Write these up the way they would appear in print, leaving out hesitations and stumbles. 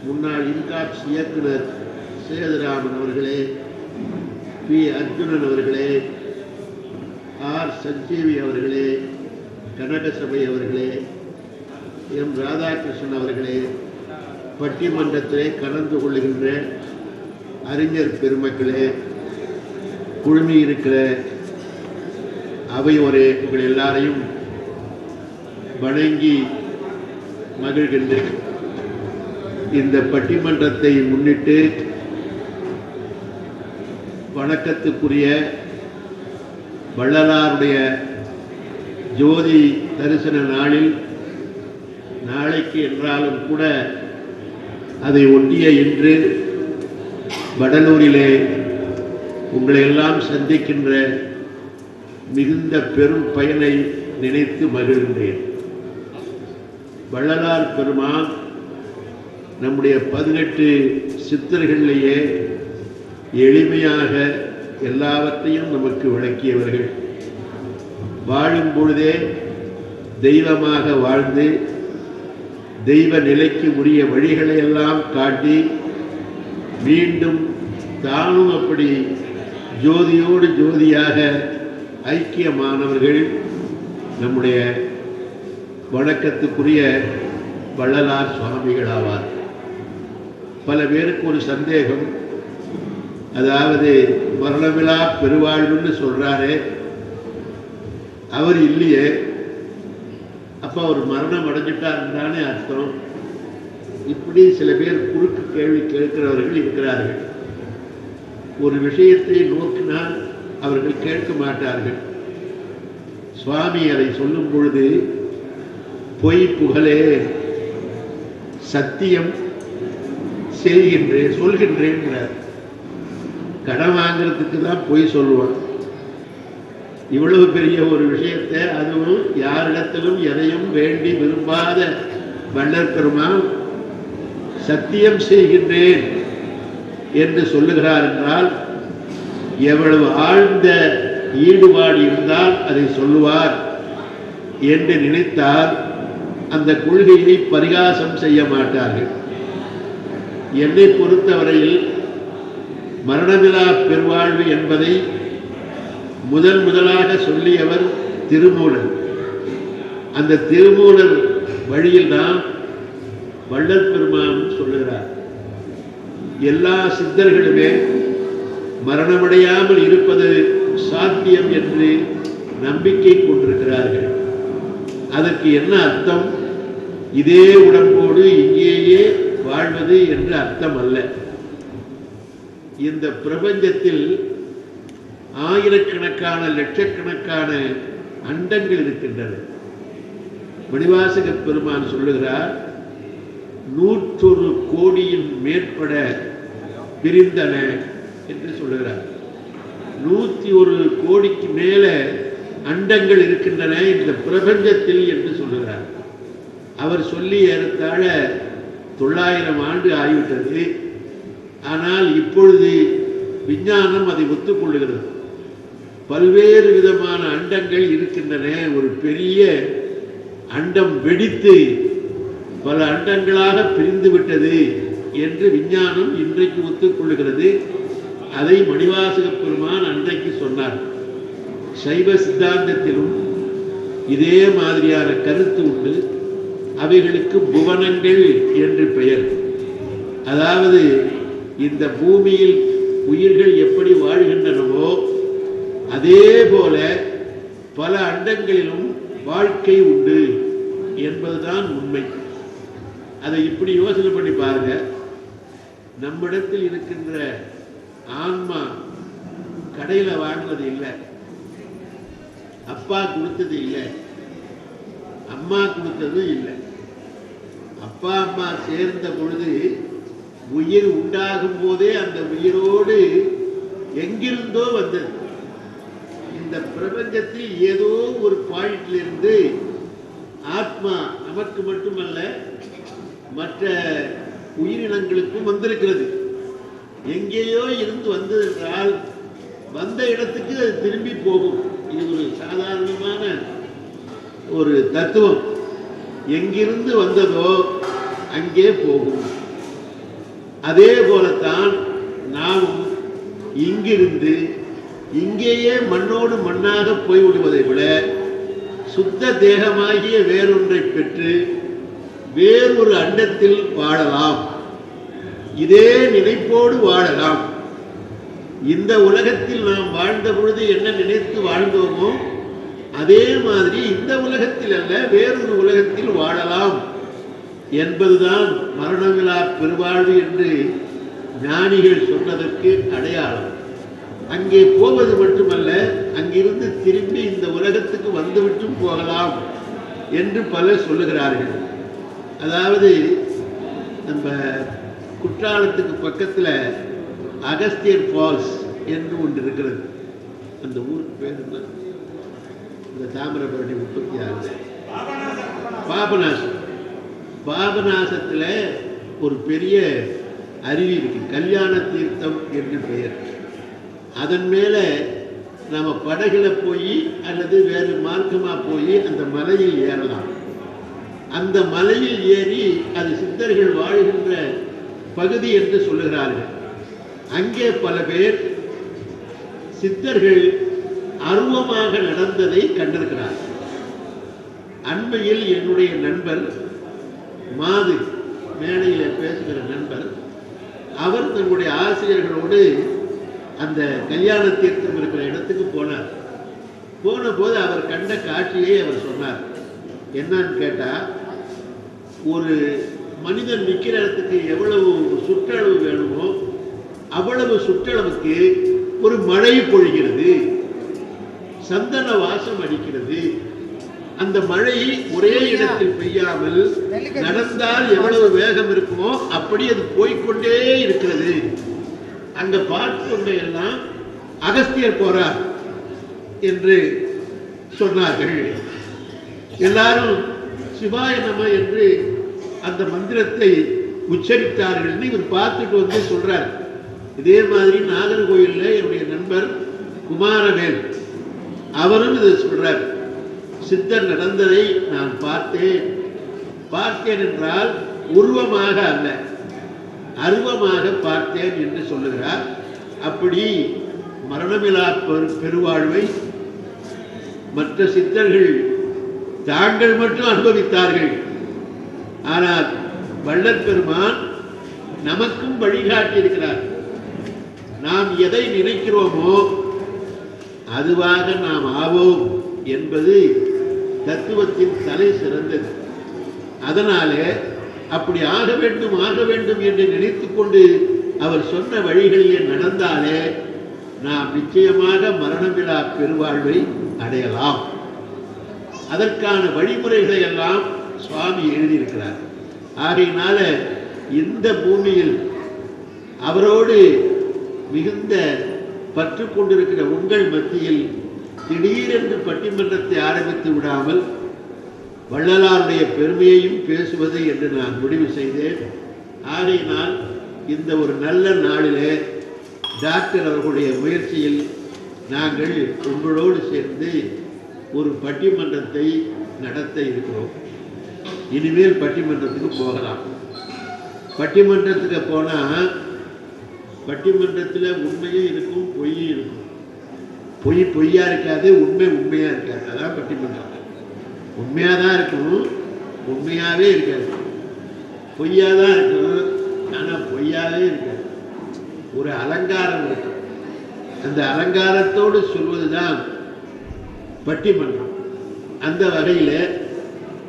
முன்னாள் இன்காப்ஸ் இயக்குனர் சேதுராமன் அவர்களே, பி. அர்ஜுனன் அவர்களே, ஆர். சஞ்சீவி அவர்களே, கனகசபை அவர்களே, எம். ராதாகிருஷ்ணன் அவர்களே, பட்டிமன்றத்திலே கலந்து கொள்ளுகின்ற அறிஞர் பெருமக்களே, குழுமி இருக்கிற அவையோரே, உங்கள் எல்லாரையும் வணங்கி மகிழ்கின்றேன். இந்த பட்டிமன்றத்தை முன்னிட்டு வணக்கத்துக்குரிய வள்ளலாருடைய ஜோதி தரிசன நாளில், நாளைக்கு என்றாலும் கூட அதை ஒட்டிய இன்று வடலூரிலே உங்களை எல்லாம் சந்திக்கின்ற மிகுந்த பெரும் பயனை நினைத்து மகிழ்கின்றேன். வள்ளலார் பெருமான் நம்முடைய 18 சித்தர்களிலேயே எளிமையாக எல்லாவற்றையும் நமக்கு விளக்கியவர்கள். வாழும் பொழுதே தெய்வமாக வாழ்ந்து தெய்வ நிலைக்கு உரிய வழிகளை எல்லாம் காட்டி மீண்டும் தானும் அப்படி ஜோதியோடு ஜோதியாக ஐக்கியமானவர்கள் நம்முடைய வணக்கத்துக்குரிய வள்ளலார் சுவாமிகள் ஆவார். பல பேருக்கு ஒரு சந்தேகம், அதாவது மரணமிலா பெருவாழ்வுன்னு சொல்றாரே, அவர் இல்லையே, அப்ப அவர் மரணம் அடைஞ்சிட்டாருன்னு அர்த்தம். இப்படி சில பேர் குறுக்கு கேள்வி கேட்கிறவர்கள் இருக்கிறார்கள். ஒரு விஷயத்தை நோக்கினால் அவர்கள் கேட்க மாட்டார்கள். சுவாமி அதை சொல்லும் பொழுது பொய் புகழே சத்தியம் செய்கின்றேன் சொல்கின்றேங்கிறார். கடன் வாங்கிறதுக்கு தான் பொய் சொல்லுவான். இவ்வளவு பெரிய ஒரு விஷயத்தை, அதுவும் யாரிடத்திலும் எதையும் வேண்டி விரும்பாத வள்ளல் பெருமான் சத்தியம் செய்கின்றேன் என்று சொல்லுகிறார் என்றால் எவ்வளவு ஆழ்ந்த ஈடுபாடு இருந்தால் அதை சொல்லுவார் என்று நினைத்தால் அந்த கொள்கையை பரிகாசம் செய்ய மாட்டார்கள். என்னை பொறுத்தவரையில் மரணமிலா பெருவாழ்வு என்பதை முதலாக சொல்லியவர் திருமூலர். அந்த திருமூலர் வழியில் தான் வள்ளல் பெருமான் சொல்லுகிறார். எல்லா சித்தர்களுமே மரணமடையாமல் இருப்பது சாத்தியம் என்று நம்பிக்கை கொண்டிருக்கிறார்கள். அதற்கு என்ன அர்த்தம்? இதே உடம்போடு இங்கேயே வாழ்வது என்று அர்த்தம் அல்ல. இந்த பிரபஞ்சத்தில் ஆயிரக்கணக்கான லட்சக்கணக்கான அண்டங்கள் இருக்கின்றன. மணிவாசக பெருமான் சொல்லுகிறார், 101 கோடியின் மேற்பட பிரிந்தன என்று சொல்லுகிறார். 101 கோடிக்கு மேல அண்டங்கள் இருக்கின்றன இந்த பிரபஞ்சத்தில் என்று சொல்லுகிறார். அவர் சொல்லி ஏறத்தாழ 900 ஆண்டு ஆகிவிட்டது. ஆனால் இப்பொழுது விஞ்ஞானம் அதை ஒத்துக்கொள்ளுகிறது. பல்வேறு விதமான அண்டங்கள் இருக்கின்றன. ஒரு பெரிய அண்டம் வெடித்து பல அண்டங்களாக பிரிந்து விட்டது என்று விஞ்ஞானம் இன்றைக்கு ஒத்துக்கொள்ளுகிறது. அதை மணிவாசக பெருமான் அன்றைக்கு சொன்னார். சைவ சித்தாந்தத்திலும் இதே மாதிரியான கருத்து உண்டு. அவைகளுக்கு புவனங்கள் என்று பெயர். அதாவது இந்த பூமியில் உயிர்கள் எப்படி வாழ்கின்றனவோ அதே போல பல அண்டங்களிலும் வாழ்க்கை உண்டு என்பதுதான் உண்மை. அதை இப்படி யோசனை பண்ணி பாருங்க. நம்மிடத்தில் இருக்கின்ற ஆன்மா கடையில வாங்கினது இல்லை, அப்பா கொடுத்தது இல்லை, அம்மா கொடுத்தது இல்லை. அப்பா அம்மா சேர்ந்த பொழுது உயிர் உண்டாகும் போதே அந்த உயிரோடு எங்கிருந்தோ வந்தது. இந்த பிரபஞ்சத்தில் ஏதோ ஒரு பாயிண்டிலிருந்து ஆத்மா நமக்கு மட்டுமல்ல மற்ற உயிரினங்களுக்கும் வந்திருக்கிறது. எங்கேயோ இருந்து வந்தது என்றால் வந்த இடத்துக்கு அது திரும்பி போகும். இது ஒரு சாதாரணமான ஒரு தத்துவம். எங்கிருந்து வந்ததோ அங்கே போகும். அதே போலத்தான் நாமும் இங்கிருந்து இங்கேயே மண்ணோடு மண்ணாக போய்விடுவதை விட சுத்த தேகமாகிய வேறொன்றை பெற்று வேறொரு அண்டத்தில் வாழலாம். இதே நினைப்போடு வாழலாம். இந்த உலகத்தில் நாம் வாழ்ந்த பொழுது என்ன நினைத்து வாழ்ந்தோமோ அதே மாதிரி இந்த உலகத்தில் அல்ல வேறொரு உலகத்தில் வாழலாம் என்பதுதான் மரணமிலா பெருவாழ்வு என்று ஞானிகள் சொன்னதற்கு அடையாளம். அங்கே போவது மட்டுமல்ல, அங்கிருந்து திரும்பி இந்த உலகத்துக்கு வந்துவிட்டும் போகலாம் என்று பலர் சொல்லுகிறார்கள். அதாவது நம்ம குற்றாலத்துக்கு பக்கத்தில் அகஸ்தியர் ஃபால்ஸ் என்று ஒன்று இருக்கிறது. அந்த ஊருக்கு பேர் என்ன? இந்த தாமிரபரணி 36 பாபநாசம். பாபநாசத்தில் ஒரு பெரிய அருவி இருக்கு, கல்யாண தீர்த்தம் என்று பெயர். அதன் மேலே நம்ம படகுல போய் அல்லது வேறு மார்க்கமாக போய் அந்த மலையில் ஏறலாம். அந்த மலையில் ஏறி அது சித்தர்கள் வாழ்கின்ற பகுதி என்று சொல்லுகிறார்கள். அங்கே பல பேர் சித்தர்கள் அருவமாக நடந்ததை கண்டிருக்கிறார்கள். அண்மையில் என்னுடைய நண்பர் மாது, மேடையில் பேசுகிற நண்பர், அவர் தன்னுடைய ஆசிரியர்களோடு அந்த கல்யாண தீர்த்தம் இருக்கிற இடத்துக்கு போனார். போன போது அவர் கண்ட காட்சியை அவர் சொன்னார். என்னன்னு கேட்டால், ஒரு மனிதன் நிற்கிற இடத்துக்கு எவ்வளவு சுற்றளவு வேணுமோ அவ்வளவு சுற்றளவுக்கு ஒரு மழை பொழிகிறது, சந்தன வாசம் அடிக்கிறது. அந்த மழை ஒரே இடத்தில் பெய்யாமல் நடந்தால் எவ்வளவு வேகம் இருக்குமோ அப்படி அது போய்கொண்டே இருக்கிறது. அங்க பார்த்து எல்லாம் அகஸ்தியர் போறார் என்று சொன்னார்கள். எல்லாரும் சிவாய நம என்று அந்த மந்திரத்தை உச்சரித்தார்கள். இவர் பார்த்துட்டு வந்து சொல்றார். இதே மாதிரி நாகர்கோயில்ல என்னுடைய நண்பர் குமாரவேல் அவரும் இதை சொல்றார். சித்தர் நடந்ததை நான் பார்த்தேன் என்றால் உருவமாக அல்ல, அருவமாக பார்த்தேன் என்று சொல்லுகிறார். அப்படி மரணமிலா பெருவாழ்வை மற்ற சித்தர்கள் தாங்கள் மட்டும் அனுபவித்தார்கள். ஆனால் வள்ளல் பெருமான் நமக்கும் வழிகாட்டி இருக்கிறார். நாம் எதை நினைக்கிறோமோ அதுவாக நாம் ஆவோம் என்பது தத்துவத்தின் தலை சிறந்தது. அதனாலே அப்படி ஆக வேண்டும் என்று நினைத்துக் கொண்டு அவர் சொன்ன வழிகளிலே நடந்தாலே நாம் நிச்சயமாக மரணமிலா பெருவாழ்வை அடையலாம். அதற்கான வழிமுறைகளை எல்லாம் சுவாமி எழுதியிருக்கிறார். ஆகையினால இந்த பூமியில் அவரோடு மிகுந்த பற்று கொண்டிருக்கிற உங்கள் மத்தியில் திடீரென்று பட்டிமன்றத்தை ஆரம்பித்து விடாமல் வள்ளலாருடைய பெருமையையும் பேசுவது என்று நான் முடிவு செய்தேன். ஆகையினால் இந்த ஒரு நல்ல நாளிலே டாக்டர் அவர்களுடைய முயற்சியில் நாங்கள் உங்களோடு சேர்ந்து ஒரு பட்டிமன்றத்தை நடத்த இருக்கிறோம். இனிமேல் பட்டிமன்றத்துக்கு போகலாம். பட்டிமன்றத்துக்கு போனால் பட்டிமன்றத்தில் உண்மையும் இருக்கும், பொய்யும் இருக்கும். பொய் பொய்யா இருக்காது, உண்மை உண்மையா இருக்காது. அதான் பட்டிமன்றம். உண்மையாக தான் இருக்கும், உண்மையாகவே இருக்காது. பொய்யாக தான் இருக்கும், ஆனால் பொய்யாகவே இருக்காது. ஒரு அலங்காரம் இருக்கும். அந்த அலங்காரத்தோடு சொல்வது தான் பட்டிமன்றம். அந்த வகையில்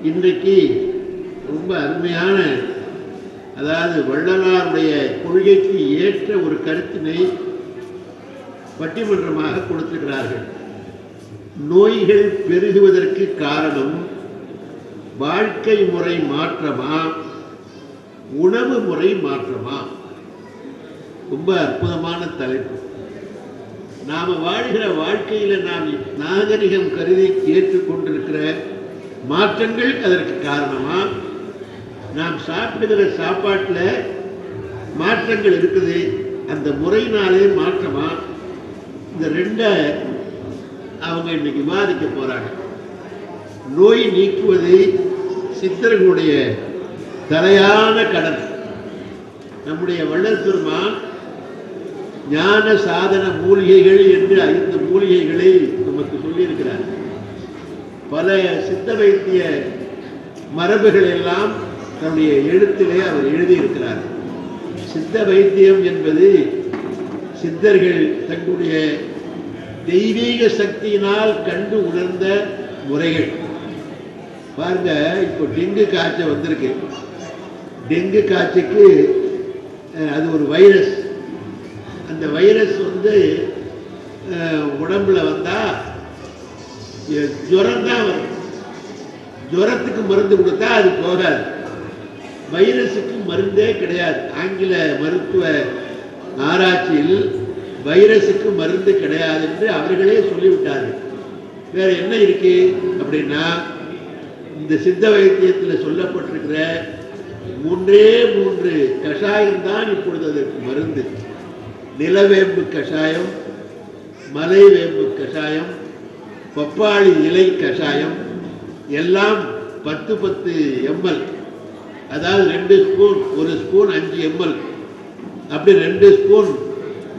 இன்றைக்கு ரொம்ப அருமையான, அதாவது வள்ளலாருடைய கொள்கைக்கு ஏற்ற ஒரு கருத்தினை பட்டிமன்றமாக கொடுத்திருக்கிறார்கள். நோய்கள் பெருகுவதற்கு காரணம் வாழ்க்கை முறை மாற்றமா, உணவு முறை மாற்றமா? ரொம்ப அற்புதமான தலைப்பு. நாம் வாழ்கிற வாழ்க்கையில் நாம் நாகரிகம் கருதி ஏற்றுக்கொண்டிருக்கிற மாற்றங்கள் அதற்கு காரணமா? நாம் சாப்பிடுகிற சாப்பாட்டில் மாற்றங்கள் இருக்குது, அந்த முறையினாலே மாற்றமா? இந்த ரெண்டை அவங்க இன்னைக்கு விவாதிக்க போறாங்க. நோய் நீக்குவது சித்தர்களுடைய தலையான கடன். நம்முடைய வள்ளல் பெருமான் ஞான சாதன மூலிகைகள் என்று 5 மூலிகைகளை நமக்கு சொல்லியிருக்கிறார். பல சித்த வைத்திய மரபுகள் எல்லாம் தன்னுடைய எழுத்திலே அவர் எழுதியிருக்கிறார். சித்த வைத்தியம் என்பது சித்தர்கள் தங்களுடைய தெய்வீக சக்தியினால் கண்டு உணர்ந்த முறைகள். பாருங்க, இப்போ டெங்கு காய்ச்சல் வந்திருக்கு. டெங்கு காய்ச்சலுக்கு அது ஒரு வைரஸ். அந்த வைரஸ் உடம்புல வந்தா ஜுரம் தான் வரும். ஜுரத்துக்கு மருந்து கொடுத்தா அது போகாது. வைரஸுக்கு மருந்தே கிடையாது. ஆங்கில மருத்துவ ஆராய்ச்சியில் வைரஸுக்கு மருந்து கிடையாது என்று அவர்களே சொல்லிவிட்டார்கள். வேற என்ன இருக்கு அப்படின்னா, இந்த சித்த வைத்தியத்தில் சொல்லப்பட்டிருக்கிற 3 கஷாயம்தான் இப்பொழுது அதற்கு மருந்து. நிலவேம்பு கஷாயம், மலைவேம்பு கஷாயம், பப்பாளி இலை கஷாயம் எல்லாம் 10 ml, அதாவது 2 ஸ்பூன், 1 ஸ்பூன் 5 ml, அப்படி 2 ஸ்பூன்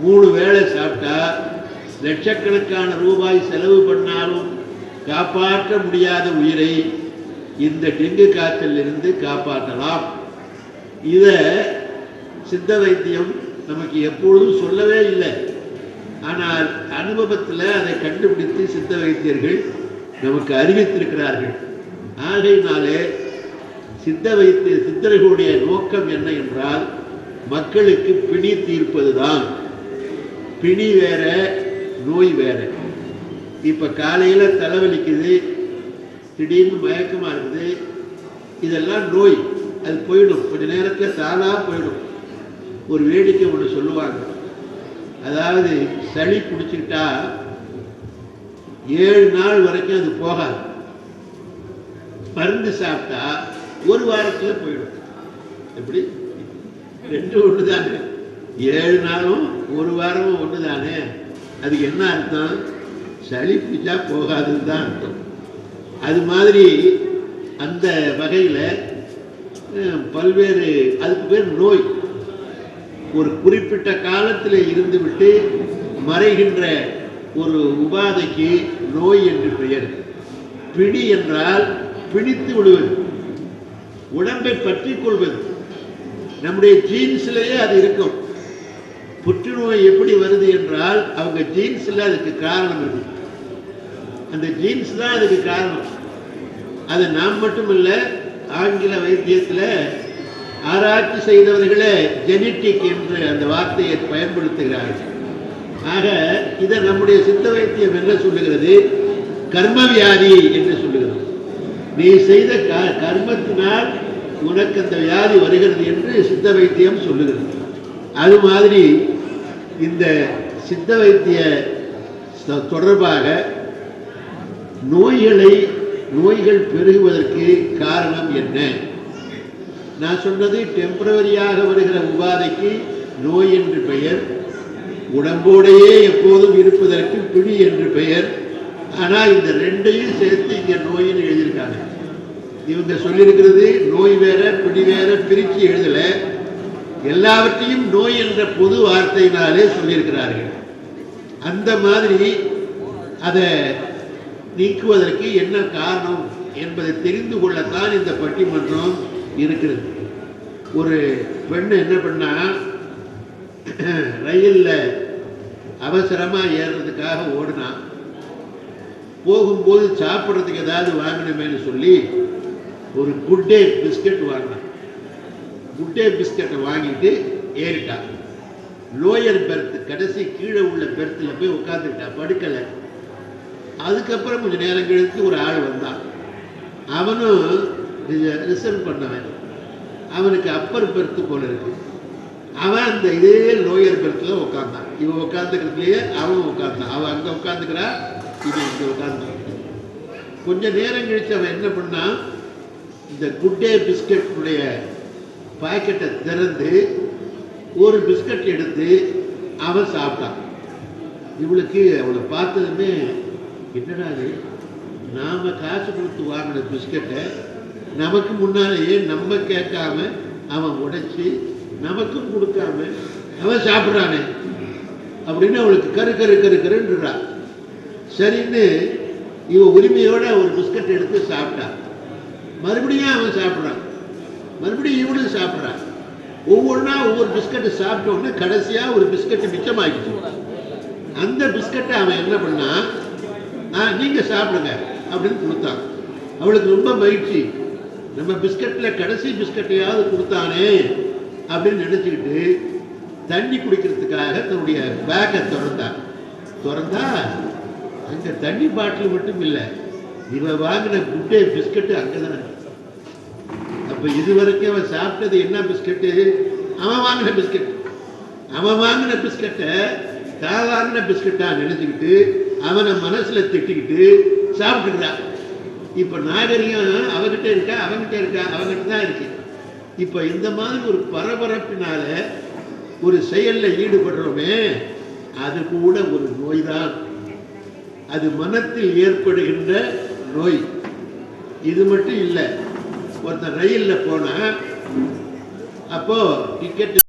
3 வேளை சாப்பிட்டா லட்சக்கணக்கான ரூபாய் செலவு பண்ணாலும் காப்பாற்ற முடியாத உயிரை இந்த டெங்கு காய்ச்சலிலிருந்து காப்பாற்றலாம். இதை சித்த வைத்தியம் நமக்கு எப்பொழுதும் சொல்லவே இல்லை. ஆனால் அனுபவத்தில் அதை கண்டுபிடித்து சித்த வைத்தியர்கள் நமக்கு அறிவித்திருக்கிறார்கள். ஆகையினாலே சித்தர்களுடைய நோக்கம் என்ன என்றால், மக்களுக்கு பிணி தீர்ப்பதுதான். பிணி வேற, நோய் வேற. இப்போ காலையில் தலைவலிக்குது, திடீர்னு மயக்கமாக இருக்குது, இதெல்லாம் நோய். அது போயிடும், கொஞ்ச நேரத்தில் தானாக போயிடும். ஒரு வேடிக்கை ஒன்று சொல்லுவாங்க. அதாவது சளி பிடிச்சிக்கிட்டா 7 நாள் வரைக்கும் அது போகாது. மருந்து சாப்பிட்டா 1 வாரத்தில் போயிடும். எப்படி? 2 ஒன்று தானே. 7 நாளும் 1 வாரமும் ஒன்று தானே. அதுக்கு என்ன அர்த்தம்? சளி பிடிச்சா போகாதுன்னு தான் அர்த்தம். அது மாதிரி அந்த வகையில் பல்வேறு, அதுக்கு பேர் நோய். ஒரு குறிப்பிட்ட காலத்தில் இருந்துவிட்டு மறைகின்ற ஒரு உபாதைக்கு நோய் என்று பெயர். பிணி என்றால் பிணித்து விடுவது, உடம்பை பற்றி கொள்வது. நம்முடைய ஜீன்ஸ்லேயே அது இருக்கும். புற்றுநோய் எப்படி வருது என்றால் அவங்க ஜீன்ஸில் அதுக்கு காரணம் இருக்கு. அந்த ஜீன்ஸ் தான் அதுக்கு காரணம். அது நாம் மட்டுமில்லை, ஆங்கில வைத்தியத்தில் ஆராய்ச்சி செய்தவர்களே ஜெனட்டிக் என்று அந்த வார்த்தையை பயன்படுத்துகிறார்கள். ஆக இதை நம்முடைய சித்த வைத்தியம் என்ன சொல்லுகிறது? கர்மவியாதி என்று சொல்லுகிறது. நீ செய்த கர்மத்தினால் உனக்கு அந்த வியாதி வருகிறது என்று சித்த வைத்தியம் சொல்லுகிறது. அது மாதிரி இந்த சித்த வைத்திய தொடர்பாக நோய்கள் பெருகுவதற்கு காரணம் என்ன? நான் சொன்னது டெம்பரவரியாக வருகிற உபாதைக்கு நோய் என்று பெயர், உடம்போடையே எப்போதும் இருப்பதற்கு பிடி என்று பெயர். ஆனால் இந்த 2ஐயும் சேர்த்து இங்கே நோயின்னு எழுதியிருக்காங்க. இவங்க சொல்லியிருக்கிறது நோய் வேற பிடி வேற பிரித்து எழுதலை. எல்லாவற்றையும் நோய் என்ற பொது வார்த்தையினாலே சொல்லியிருக்கிறார்கள். அந்த மாதிரி அதை நீக்குவதற்கு என்ன காரணம் என்பதை தெரிந்து கொள்ளத்தான் இந்த பட்டிமன்றம் இருக்கிறது. ஒரு பெண்ணு என்ன பண்ணா, ரயிலில் அவசரமாக ஏறுறதுக்காக ஓடினா, போகும்போது சாப்பிட்றதுக்கு ஏதாவது வாங்கினமேனு சொல்லி ஒரு குட்டே பிஸ்கட் வாங்கினான். குட்டே பிஸ்கட்டை வாங்கிட்டு ஏறிட்டா. லோயர் பெர்த், கடைசி கீழே உள்ள பெர்த்தில் போய் உட்காந்துக்கிட்டா, படுக்கலை. அதுக்கப்புறம் கொஞ்சம் நேரம் கழித்து ஒரு ஆள் வந்தான். அவனும் ரிசர்வ் பண்ணவன், அவனுக்கு அப்பர் பெர்த்து போல இருக்கு. அவன் அந்த இதே லோயர் பெர்த்தில் உட்காந்தான். இவன் உட்காந்துக்கிறதுலையே அவன் உட்காந்தான். அவன் அங்கே உட்காந்துக்கிறா, இவன் இங்கே உட்காந்தான். கொஞ்சம் நேரம் கழித்து அவன் என்ன பண்ணான், இந்த குட்டே பிஸ்கட்டுடைய பாக்கெட்டை திறந்து ஒரு பிஸ்கட் எடுத்து அவன் சாப்பிட்டான். இவளுக்கு அவளை பார்த்ததுமே, என்னடா நாம் காசு கொடுத்து வாங்கின பிஸ்கட்டை நமக்கு முன்னாலேயே நம்ம கேட்காம அவன் உடைச்சி நமக்கும் கொடுக்காம அவன் சாப்பிட்றானே அப்படின்னு அவளுக்கு கரு கரு கரு கருன்றா. சரின்னு இவ உரிமையோட ஒரு பிஸ்கட் எடுத்து சாப்பிட்டான். மறுபடியும் அவன் சாப்பிட்றான், மறுபடியும் இவனும் சாப்பிட்றான். ஒவ்வொன்றா ஒவ்வொரு பிஸ்கட்டு சாப்பிட்டோன்னு கடைசியா ஒரு பிஸ்கட்டு மிச்சமாகிடுச்சு. அந்த பிஸ்கட்டை அவன் என்ன பண்ணா, நீங்க சாப்பிடுங்க அப்படின்னு கொடுத்தான். அவளுக்கு ரொம்ப மகிழ்ச்சி, நம்ம பிஸ்கட்ல கடைசி பிஸ்கட்டையாவது கொடுத்தானே அப்படின்னு நினைச்சுக்கிட்டு தண்ணி குடிக்கிறதுக்காக தன்னுடைய பேக்கை திறந்தா அங்க தண்ணி பாட்டில் மட்டும் இல்லை, இவன் வாங்கின குட்டே பிஸ்கட்டு அங்கதான் இருக்கு. அப்ப இதுவரைக்கும் அவன் சாப்பிட்டது என்ன பிஸ்கட்டு? அவன் வாங்கின பிஸ்கட். அவன் வாங்கின பிஸ்கட்டை சாதாரண பிஸ்கட்டா நினைச்சுக்கிட்டு அவனை மனசுல திட்டிக்கிட்டு சாப்பிட்டுக்கிறான். இப்ப நாகரிகம் அவகிட்ட இருக்கா, அவங்கிட்ட தான் இருக்கு. இப்ப இந்த மாதிரி ஒரு பரபரப்பினால ஒரு செயல்ல ஈடுபடுறோமே, அது கூட ஒரு நோய் தான். அது மனத்தில் ஏற்படுகின்ற நோய். இது மட்டும் இல்லை, ஒருத்தன் ரயில்ல போனா அப்போ டிக்கெட்